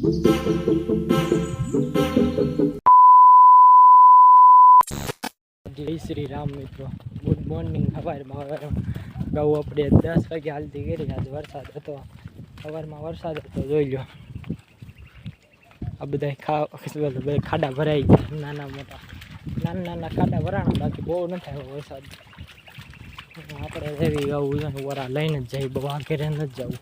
જય શ્રી રામ મિત્રો, good morning. સવારમાં ગાઉ આપણે 10 વાગે હાલતી કરી. આજ વરસાદ હતો, સવારમાં વરસાદ હતો. જોઈ લો આ બધા ખાડા ભરાઈ ગયા, નાના મોટા નાના ખાડા ભરાણા, બાકી બહુ નથી આવ્યો વરસાદ. આપણે જેવી ગાવું વરા લઈને જ જઈએ, બહુ ઘરે નથી જવું.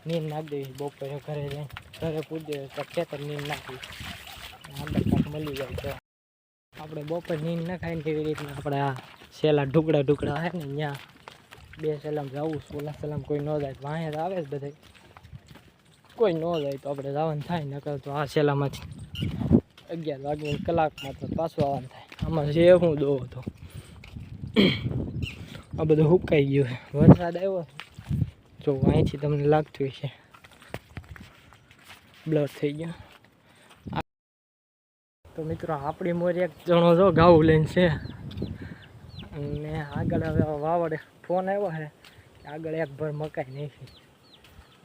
નીંદ નાખી દેવી બપોરે, ઘરે જઈને ઘરે પૂરી દે ખેતર નીંદ નાખી આંબા કાંક મળી જાય તો આપણે બપોર નીંદ ન ખાઈને કેવી રીતના આપણે આ સેલા ઢુકડા છે ને ત્યાં બે સેલામ જવું. સોલા સેલામ કોઈ ન જાય, વાંહે આવે જ બધા, કોઈ ન જાય તો આપણે જવાનું થાય. નકર તો આ સેલામાંથી 11 વાગે કલાકમાં તો પાછું આવવાનું થાય. આમાં જે હું દો હતો આ બધું સુકાઈ ગયું છે, વરસાદ આવ્યો જો અહીંથી તમને લાગતું હશે બ્લર થઈ ગયો. તો મિત્રો આપણી મોર એક જણો જો ગાવું લઈને છે, અને આગળ હવે વાવડે ફોન આવ્યો છે કે આગળ એક ભર મકાઈ નાખી,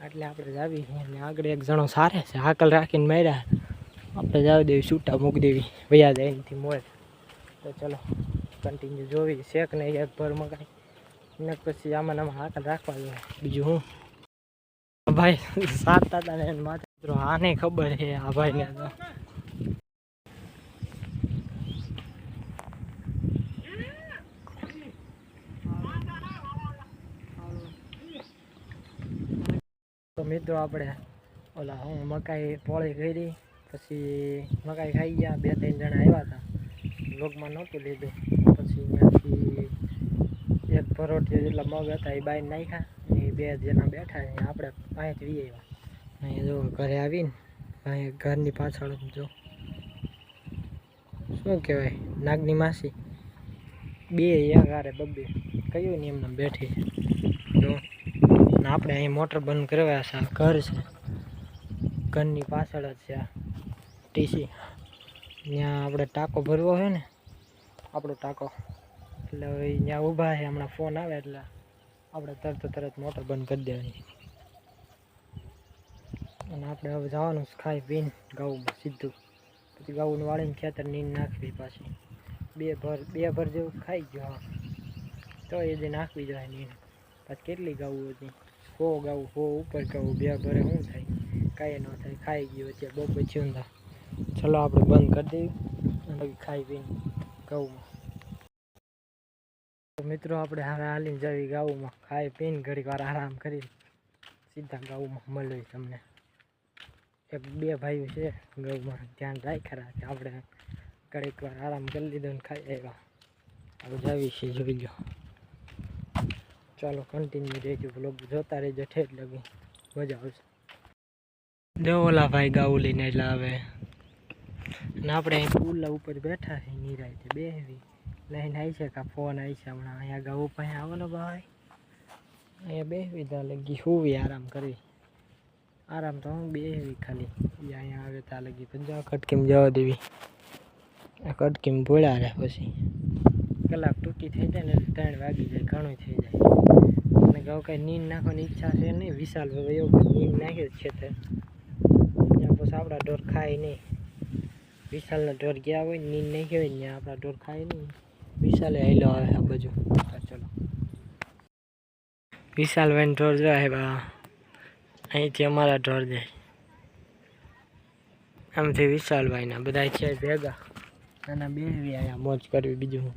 એટલે આપણે જાવી છીએ. અને આગળ એક જણો સારે છે, હાકલ રાખીને માર્યા, આપણે જાવી દેવી છૂટા મૂકી દેવી વયા જાય એનાથી મોર. તો ચલો કન્ટિન્યુ જોવી શેક નહીં એક ભર મકાઈ ને પછી આમાં હાકલ રાખવા જોઈએ. બીજું હું ભાઈ સાતા હતા ને એને માથે મિત્રો આને ખબર છે આ ભાઈને. તો મિત્રો આપણે ઓલા હું મકાઈ પોળી કરી, પછી મકાઈ ખાઈ ગયા. 2-3 જણા આવ્યા હતા, વ્લોગમાં નહોતું લીધું. પછી ત્યાંથી એક પરોઠિયા જેટલા મગ હતા એ બાઈને નાખ્યા, અને 2 જણા બેઠા છે. આપણે અહીંથી વી આવ્યા. અહીંયા જો ઘરે આવીને અહીંયા ઘરની પાછળ જો શું કહેવાય નાગની માસી 2 એક હારે બબ્બે કયું ને એમને બેઠી જો. આપણે અહીં મોટર બંધ કરવા છે, ઘર છે, ઘરની પાછળ જ છે આ ટીસી. ત્યાં આપણે ટાંકો ભરવો હોય ને, આપણો ટાંકો, એટલે હવે ત્યાં ઊભા છે. હમણાં ફોન આવે એટલે આપણે તરત મોટર બંધ કરી દેવાની. અને આપણે હવે જવાનું ખાઈ પીને ગાઉમાં સીધું. પછી ગાઉને વાળીને ખેતર નીંદ નાખવી પાછી. 2 ભર જેવું ખાઈ ગયો તો એ જે નાખવી જાય નીંદ. પછી કેટલી ગાવું હતી, 100 ગાવું, 100 ઉપર ગાવું, 2 ભરે શું થાય, કાંઈ ન થાય. ખાઈ ગયું અત્યારે બપોર થયું ને. ચલો આપણે બંધ કરી દેવી અને ખાઈ પીને ગાઉમાં. તો મિત્રો આપણે હવે હાલીને જવી ગાઉમાં, ખાઈ પીને ઘડીક વાર આરામ કરી સીધા ગાઉમાં મળવી તમને. 1-2 ભાઈઓ છે ગાઉમાં, ધ્યાન રાખ્યા કે આપણે ઘડીક વાર આરામ કરી લીધો ને ખાઈ આવ્યા. હવે જાવી છે, જોઈ લો. ચાલો કન્ટિન્યુ રહેજો, બ્લોગ જોતા રહેજો, ઠેઠ લગી મજા આવશે. જો ઓલા ભાઈ ગાવું લઈને એટલે આવે, અને આપણે અહીં પુલા ઉપર બેઠા છે નિરાયતે બેહવી. લઈને આવી છે કાં ફોન આવી છે હમણાં. અહીંયા ગાવું પાસે આવવાનો ભાઈ, અહીંયા બેહવી ત્યાં લગી સુવી આરામ કરવી. આરામ તો હું બેહવી ખાલી, અહીંયા આવે ત્યાં લગી પંજા કટકીમ જવા દેવી. આ કટકીમ ભોળ્યા રહે, પછી કલાક ટૂંકી થઈ જાય ને એટલે 3 વાગી જાય, ઘણું થઈ જાય. અને ગાઉ કાંઈ નીંદ નાખવાની ઈચ્છા છે નહીં. વિશાલ એવું નીંદ નાખ્યું છે તે ત્યાં પછી આપણા ઢોર ખાય નહીં. વિશાલના ઢોર ગયા હોય ને નીંદ નાખી હોય ને ત્યાં આપણા ઢોર ખાય નહીં. વિશાલે હાલો આવે આ બાજુ. ચલો વિશાલ ભાઈ ઢોર જાય બા, અહીંથી અમારા ઢોર જાય. આમથી વિશાલભાઈના બધા છે ભેગા, અને બેહવી અહીંયા મોજ કરવી. બીજું હું